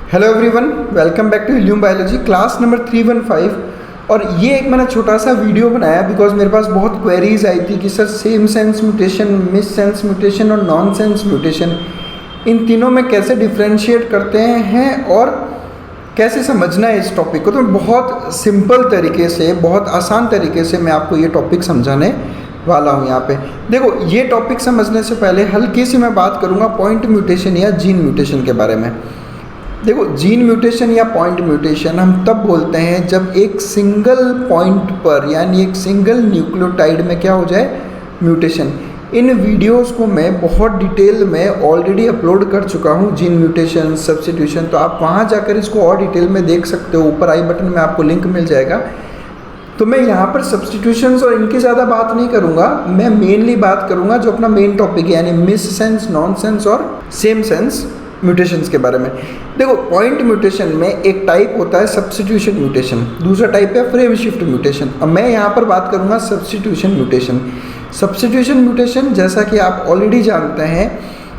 Hello everyone, welcome back to Illume biology class number 315। और ये एक मैंने छोटा सा वीडियो बनाया बिकॉज मेरे पास बहुत क्वेरीज आई थी कि sir same sense mutation, miss sense mutation और नॉन सेंस म्यूटेशन, इन तीनों में कैसे डिफ्रेंशिएट करते हैं और कैसे समझना है इस टॉपिक को। तो मैं बहुत सिंपल तरीके से, बहुत आसान तरीके से मैं आपको ये टॉपिक समझाने वाला हूँ। यहाँ पे देखो, ये टॉपिक समझने से पहले हल्की सी मैं बात करूँगा पॉइंट म्यूटेशन या जीन म्यूटेशन के बारे में। देखो, जीन म्यूटेशन या पॉइंट म्यूटेशन हम तब बोलते हैं जब एक सिंगल पॉइंट पर यानी एक सिंगल न्यूक्लियोटाइड में क्या हो जाए, म्यूटेशन। इन वीडियोस को मैं बहुत डिटेल में ऑलरेडी अपलोड कर चुका हूँ, जीन म्यूटेशन, सब्स्टिट्यूशन, तो आप वहाँ जाकर इसको और डिटेल में देख सकते हो। ऊपर आई बटन में आपको लिंक मिल जाएगा। तो मैं यहाँ पर सब्स्टिट्यूशंस और इनकी ज़्यादा बात नहीं करूँगा, मैं मेनली बात करूँगा जो अपना मेन टॉपिक है यानी मिस सेंस, नॉन सेंस और सेम सेंस म्यूटेशंस के बारे में। देखो, पॉइंट म्यूटेशन में एक टाइप होता है सब्स्टिट्यूशन म्यूटेशन, दूसरा टाइप है फ्रेम शिफ्ट म्यूटेशन। अब मैं यहाँ पर बात करूँगा सब्स्टिट्यूशन म्यूटेशन। सब्स्टिट्यूशन म्यूटेशन, जैसा कि आप ऑलरेडी जानते हैं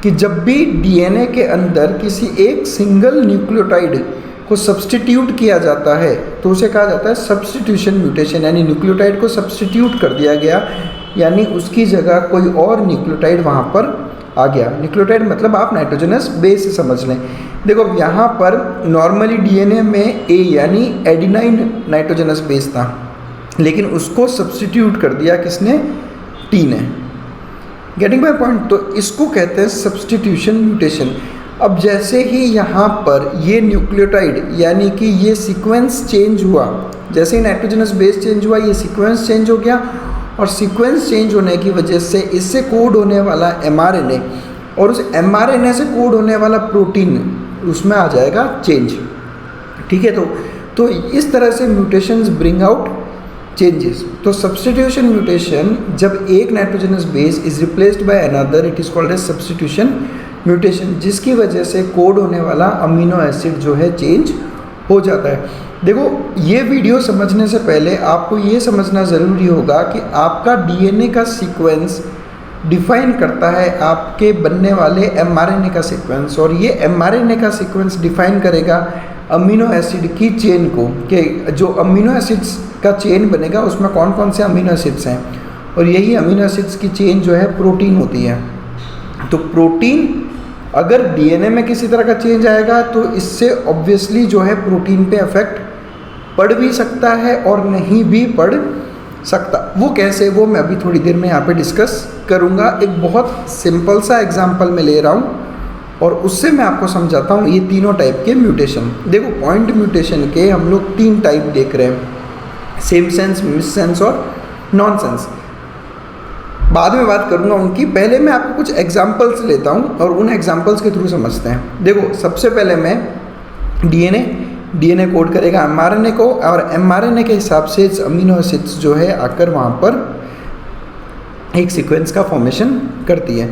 कि जब भी डीएनए के अंदर किसी एक सिंगल न्यूक्लियोटाइड को सब्स्टिट्यूट किया जाता है तो उसे कहा जाता है सब्स्टिट्यूशन म्यूटेशन, यानी न्यूक्लियोटाइड को सब्स्टिट्यूट कर दिया गया, यानी उसकी जगह कोई और न्यूक्लियोटाइड वहाँ पर आ गया। न्यूक्लियोटाइड मतलब आप नाइट्रोजनस बेस समझ लें। देखो, यहाँ पर नॉर्मली डीएनए में ए यानी एडिनाइन नाइट्रोजनस बेस था, लेकिन उसको सब्स्टिट्यूट कर दिया किसने, टी ने। Getting my point? तो इसको कहते हैं सब्स्टिट्यूशन म्यूटेशन। अब जैसे ही यहाँ पर ये न्यूक्लियोटाइड यानी कि ये सीक्वेंस चेंज हुआ, जैसे ही नाइट्रोजनस बेस चेंज हुआ ये सीक्वेंस चेंज हो गया, और सीक्वेंस चेंज होने की वजह से इससे कोड होने वाला एमआरएनए और उस एमआरएनए से कोड होने वाला प्रोटीन, उसमें आ जाएगा चेंज। ठीक है, तो इस तरह से म्यूटेशंस ब्रिंग आउट चेंजेस। तो सब्स्टिट्यूशन म्यूटेशन, जब एक nitrogenous base is replaced by another, it is called as substitution mutation, जिसकी वजह से कोड होने वाला अमीनो एसिड जो है चेंज हो जाता है। देखो, ये वीडियो समझने से पहले आपको ये समझना ज़रूरी होगा कि आपका डीएनए का सीक्वेंस डिफाइन करता है आपके बनने वाले एमआरएनए का सीक्वेंस, और ये एमआरएनए का सीक्वेंस डिफाइन करेगा अमीनो एसिड की चेन को, कि जो अमीनो एसिड्स का चेन बनेगा उसमें कौन कौन से अमीनो एसिड्स हैं, और यही अमीनो एसिड्स की चेन जो है प्रोटीन होती है। तो प्रोटीन अगर डीएनए में किसी तरह का चेंज आएगा तो इससे ऑब्वियसली जो है प्रोटीन पे इफेक्ट पड़ भी सकता है और नहीं भी पड़ सकता। वो कैसे, वो मैं अभी थोड़ी देर में यहाँ पे डिस्कस करूँगा। एक बहुत सिंपल सा एग्जांपल मैं ले रहा हूँ और उससे मैं आपको समझाता हूँ ये तीनों टाइप के म्यूटेशन। देखो, पॉइंट म्यूटेशन के हम लोग 3 टाइप देख रहे हैं, सेम सेंस, मिस सेंस और नॉन सेंस। बाद में बात करूँगा उनकी, पहले मैं आपको कुछ एग्जांपल्स लेता हूँ और उन एग्जांपल्स के थ्रू समझते हैं। देखो, सबसे पहले मैं डीएनए कोड करेगा एमआरएनए को, और एमआरएनए के हिसाब से अमीनो एसिड्स जो है आकर वहाँ पर एक सीक्वेंस का फॉर्मेशन करती है।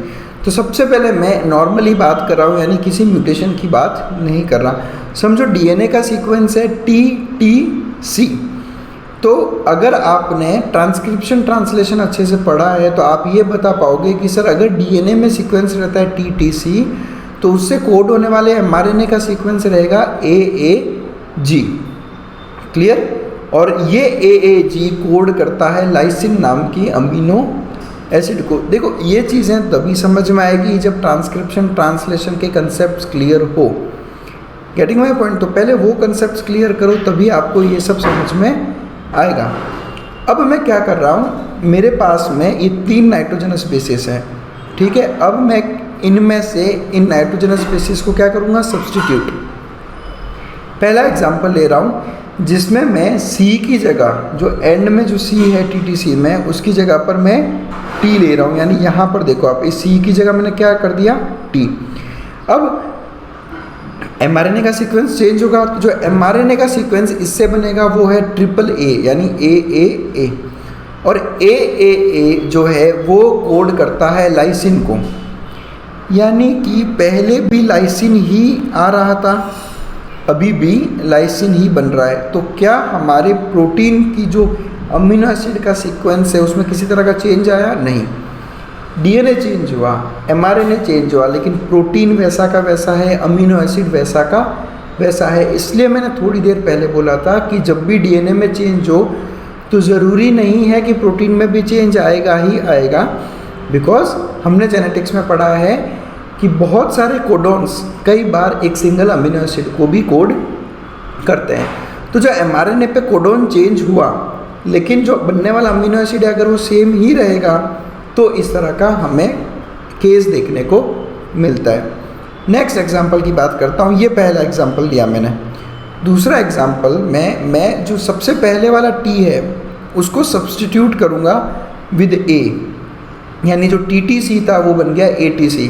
तो सबसे पहले मैं नॉर्मली बात कर रहा हूँ, यानी किसी म्यूटेशन की बात नहीं कर रहा। समझो डीएनए का सीक्वेंस है TTC। तो अगर आपने ट्रांसक्रिप्शन ट्रांसलेशन अच्छे से पढ़ा है तो आप ये बता पाओगे कि सर अगर डीएनए में सीक्वेंस रहता है TTC तो उससे कोड होने वाले एमआरएनए का सीक्वेंस रहेगा AAG। क्लियर? और ये AAG कोड करता है लाइसिन नाम की अमीनो एसिड को। देखो, ये चीज़ें तभी समझ में आएगी जब ट्रांसक्रिप्शन ट्रांसलेशन के कंसेप्ट क्लियर हो। Getting my point? तो पहले वो कंसेप्ट क्लियर करो तभी आपको ये सब समझ में आएगा। अब मैं क्या कर रहा हूँ, मेरे पास में ये 3 नाइट्रोजनस बेसिस हैं। ठीक है, अब मैं इनमें से इन नाइट्रोजनस बेसिस को क्या करूँगा, सब्स्टिट्यूट। पहला एग्जांपल ले रहा हूँ जिसमें मैं C की जगह, जो एंड में जो C है TTC में, उसकी जगह पर मैं T ले रहा हूँ। यानी यहाँ पर देखो आप, इस C की जगह मैंने क्या कर दिया, T। अब एमआरएनए का सीक्वेंस चेंज होगा, तो जो एमआरएनए का सीक्वेंस इससे बनेगा वो है AAA यानी AAA, और AAA जो है वो कोड करता है लाइसिन को, यानी कि पहले भी लाइसिन ही आ रहा था, अभी भी लाइसिन ही बन रहा है। तो क्या हमारे प्रोटीन की जो अमीनो एसिड का सीक्वेंस है उसमें किसी तरह का चेंज आया? नहीं। डीएनए चेंज हुआ, एमआरएनए चेंज हुआ, लेकिन प्रोटीन वैसा का वैसा है, अमीनो एसिड वैसा का वैसा है। इसलिए मैंने थोड़ी देर पहले बोला था कि जब भी डीएनए में चेंज हो तो ज़रूरी नहीं है कि प्रोटीन में भी चेंज आएगा ही आएगा, बिकॉज हमने जेनेटिक्स में पढ़ा है कि बहुत सारे कोडॉन्स कई बार एक सिंगल अमीनो एसिड को भी कोड करते हैं। तो जो एमआरएनए पे कोडॉन चेंज हुआ लेकिन जो बनने वाला अमीनो एसिड है अगर वो सेम ही रहेगा तो इस तरह का हमें केस देखने को मिलता है। नेक्स्ट एग्जांपल की बात करता हूँ। ये पहला एग्जांपल लिया मैंने। दूसरा एग्जांपल मैं जो सबसे पहले वाला टी है उसको सब्सटीट्यूट करूँगा विद ए, यानी जो टीटीसी था वो बन गया एटीसी।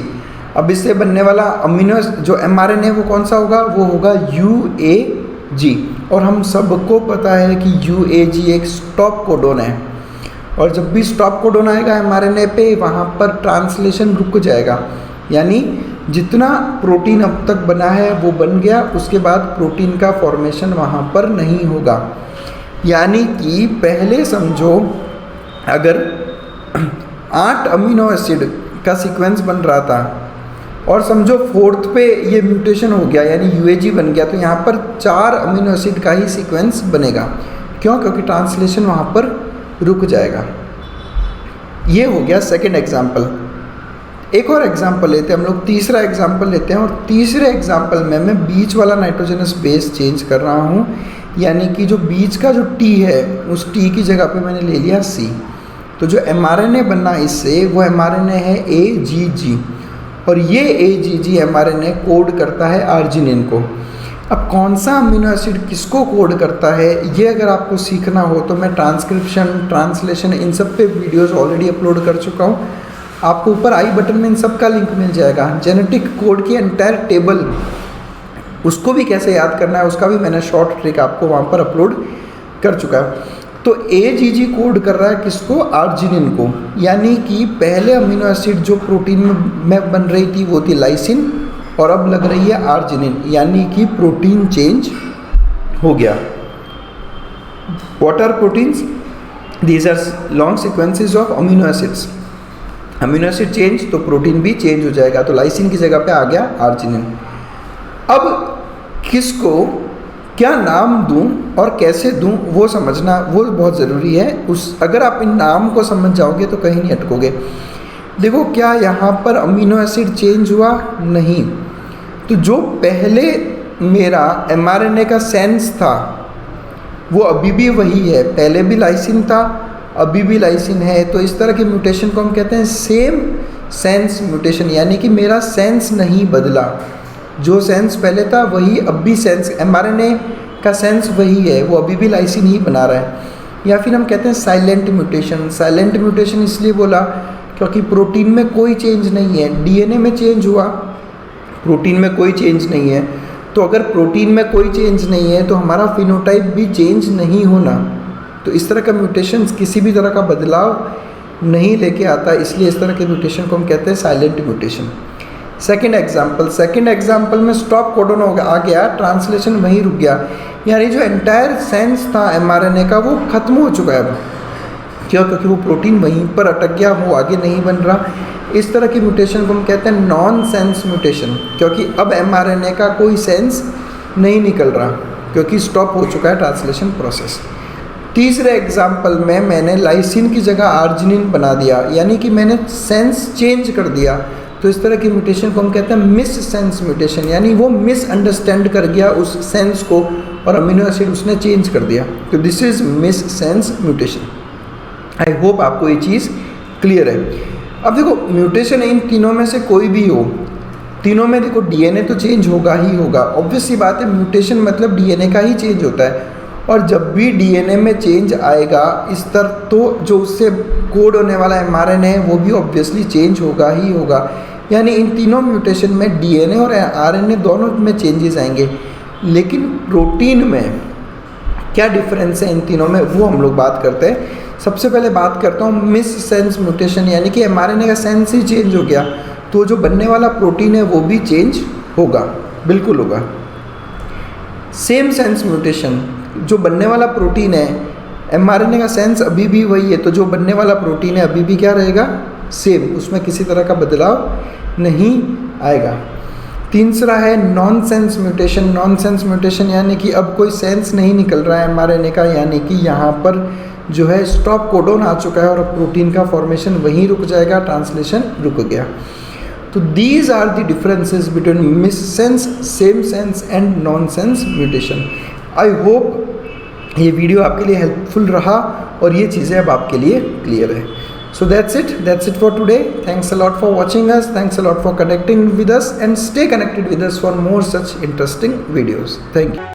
अब इससे बनने वाला अमीनो जो एमआरएनए वो कौन सा होगा, वो होगा यूएजी। और हम सबको पता है कि यूएजी एक स्टॉप कोडॉन है, और जब भी स्टॉप कोडॉन आएगा एमआरएनए पे वहाँ पर ट्रांसलेशन रुक जाएगा, यानी जितना प्रोटीन अब तक बना है वो बन गया, उसके बाद प्रोटीन का फॉर्मेशन वहाँ पर नहीं होगा। यानी कि पहले समझो अगर 8 अमीनो एसिड का सीक्वेंस बन रहा था और समझो 4th पे ये म्यूटेशन हो गया यानी यूएजी बन गया, तो यहाँ पर 4 अमीनो एसिड का ही सीक्वेंस बनेगा। क्यों? क्योंकि ट्रांसलेशन वहाँ पर रुक जाएगा। ये हो गया सेकंड एग्जाम्पल। एक और एग्जाम्पल लेते हैं हम लोग, तीसरा एग्जाम्पल लेते हैं। और तीसरे एग्जाम्पल में मैं बीच वाला नाइट्रोजनस बेस चेंज कर रहा हूँ, यानी कि जो बीच का जो टी है उस टी की जगह पे मैंने ले लिया सी। तो जो एमआरएनए बनना इससे वो एमआरएनए है एजीजी, और ये एजीजी एमआरएनए कोड करता है आर्जिनिन को। अब कौन सा अमीनो एसिड किसको कोड करता है ये अगर आपको सीखना हो तो मैं ट्रांसक्रिप्शन, ट्रांसलेशन इन सब पे वीडियोस ऑलरेडी अपलोड कर चुका हूँ। आपको ऊपर आई बटन में इन सब का लिंक मिल जाएगा। जेनेटिक कोड की एंटायर टेबल, उसको भी कैसे याद करना है उसका भी मैंने शॉर्ट ट्रिक आपको वहाँ पर अपलोड कर चुका है। तो एजीजी कोड कर रहा है किसको? आर्जिनिन को। यानी कि पहले अमीनो एसिड जो प्रोटीन में बन रही थी वो थी लाइसिन, और अब लग रही है आर्जिनिन, यानी कि प्रोटीन चेंज हो गया। What are proteins? These are long sequences of amino acids. Amino acid change तो प्रोटीन भी चेंज हो जाएगा, तो लाइसिन की जगह पे आ गया आर्जिनिन। अब किसको क्या नाम दूं और कैसे दूं वो समझना वो बहुत ज़रूरी है। अगर आप इन नाम को समझ जाओगे तो कहीं नहीं अटकोगे। देखो क्या यहाँ पर अमीनो एसिड चेंज हुआ? नहीं। तो जो पहले मेरा एमआरएनए का सेंस था वो अभी भी वही है, पहले भी लाइसिन था अभी भी लाइसिन है। तो इस तरह के म्यूटेशन को हम कहते हैं सेम सेंस म्यूटेशन, यानी कि मेरा सेंस नहीं बदला, जो सेंस पहले था वही अब भी सेंस, एमआरएनए का सेंस वही है, वो अभी भी लाइसिन ही बना रहा है। या फिर हम कहते हैं साइलेंट म्यूटेशन। साइलेंट म्यूटेशन इसलिए बोला क्योंकि प्रोटीन में कोई चेंज नहीं है, डीएनए में चेंज हुआ, प्रोटीन में कोई चेंज नहीं है। तो अगर प्रोटीन में कोई चेंज नहीं है तो हमारा फिनोटाइप भी चेंज नहीं होना। तो इस तरह का म्यूटेशन किसी भी तरह का बदलाव नहीं लेके आता, इसलिए इस तरह के म्यूटेशन को हम कहते हैं साइलेंट म्यूटेशन। सेकेंड एग्जाम्पल में स्टॉप कोडॉन आ गया, ट्रांसलेशन वहीं रुक गया, यानी जो एंटायर सेंस था एमआरएनए का वो खत्म हो चुका है अब। क्यों? क्योंकि वो प्रोटीन वहीं पर अटक गया, वो आगे नहीं बन रहा। इस तरह की म्यूटेशन को हम कहते हैं नॉन सेंस म्यूटेशन, क्योंकि अब एमआरएनए का कोई सेंस नहीं निकल रहा, क्योंकि स्टॉप हो चुका है ट्रांसलेशन प्रोसेस। तीसरे एग्जाम्पल में मैंने लाइसिन की जगह आर्जिनिन बना दिया, यानी कि मैंने सेंस चेंज कर दिया। तो इस तरह की म्यूटेशन को हम कहते हैं मिस सेंस म्यूटेशन, यानी वो मिसअंडरस्टैंड कर गया उस सेंस को और अमीनो एसिड उसने चेंज कर दिया। तो this is miss sense mutation. I hope आपको ये चीज़ क्लियर है। अब देखो म्यूटेशन इन तीनों में से कोई भी हो, तीनों में देखो डीएनए तो चेंज होगा ही होगा, ऑब्वियस सी बात है। म्यूटेशन मतलब डीएनए का ही चेंज होता है, और जब भी डीएनए में चेंज आएगा इस तरह तो जो उससे कोड होने वाला एमआरएनए है वो भी ऑब्वियसली चेंज होगा ही होगा। यानी इन तीनों म्यूटेशन में डीएनए और आरएनए दोनों में चेंजेस आएंगे, लेकिन प्रोटीन में क्या डिफरेंस है इन तीनों में वो हम लोग बात करते हैं। सबसे पहले बात करता हूँ मिस सेंस म्यूटेशन, यानी कि एमआरएनए का सेंस ही चेंज हो गया तो जो बनने वाला प्रोटीन है वो भी चेंज होगा, बिल्कुल होगा। सेम सेंस म्यूटेशन, जो बनने वाला प्रोटीन है एमआरएनए का सेंस अभी भी वही है, तो जो बनने वाला प्रोटीन है अभी भी क्या रहेगा? सेम, उसमें किसी तरह का बदलाव नहीं आएगा। तीसरा है नॉनसेंस म्यूटेशन। नॉनसेंस म्यूटेशन यानी कि अब कोई सेंस नहीं निकल रहा है mRNA का, यानी कि यहाँ पर जो है स्टॉप कोडोन आ चुका है और अब प्रोटीन का फॉर्मेशन वहीं रुक जाएगा, ट्रांसलेशन रुक गया। तो these are the differences between missense, same sense and nonsense mutation. I hope ये वीडियो आपके लिए हेल्पफुल रहा और ये चीज़ें अब आपके लिए क्लियर है। So that's it for today. Thanks a lot for watching us. Thanks a lot for connecting with us, and stay connected with us for more such interesting videos. Thank you.